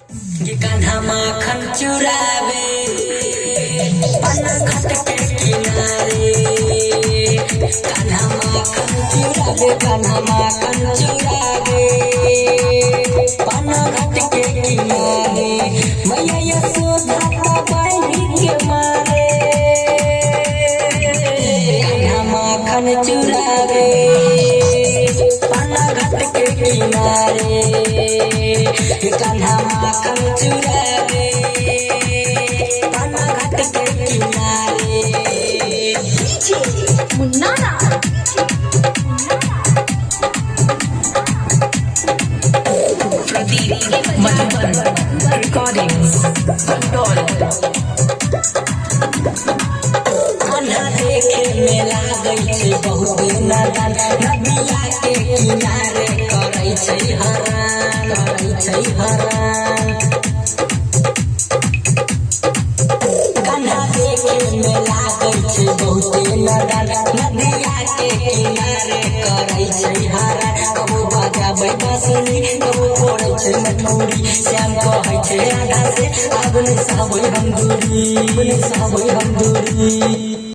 ये कान्हा माखन चुरावे पन्ना घाट के किनारे। कान्हा माखन चुरावे, कान्हा माखन चुरावे पन्ना घाट के किनारे। मैया यशोदा का बहनी के मारे। कान्हा माखन चुरावे पन्ना घाट के किनारे। कान्हा माखन चुरावे पन्ना घाट के किनारे। मुन्नारा प्रदीप मधुबन रिकॉर्डिंग्स बंडोल। कान्हा देखे में लागै छै बहुत नादान। नदिया के किनारे करै छै हरान, करै छै हरान। कान्हा देखे में लागै छै बहुत नादान। नदिया के किनारे करै छै हरान। कबो बजाबै बांसुरी, कबो फोड़ै छै मठौरी। श्याम कहै छै आधा से आब नै सहबै हम दूरी, नै सहबै हम दूरी।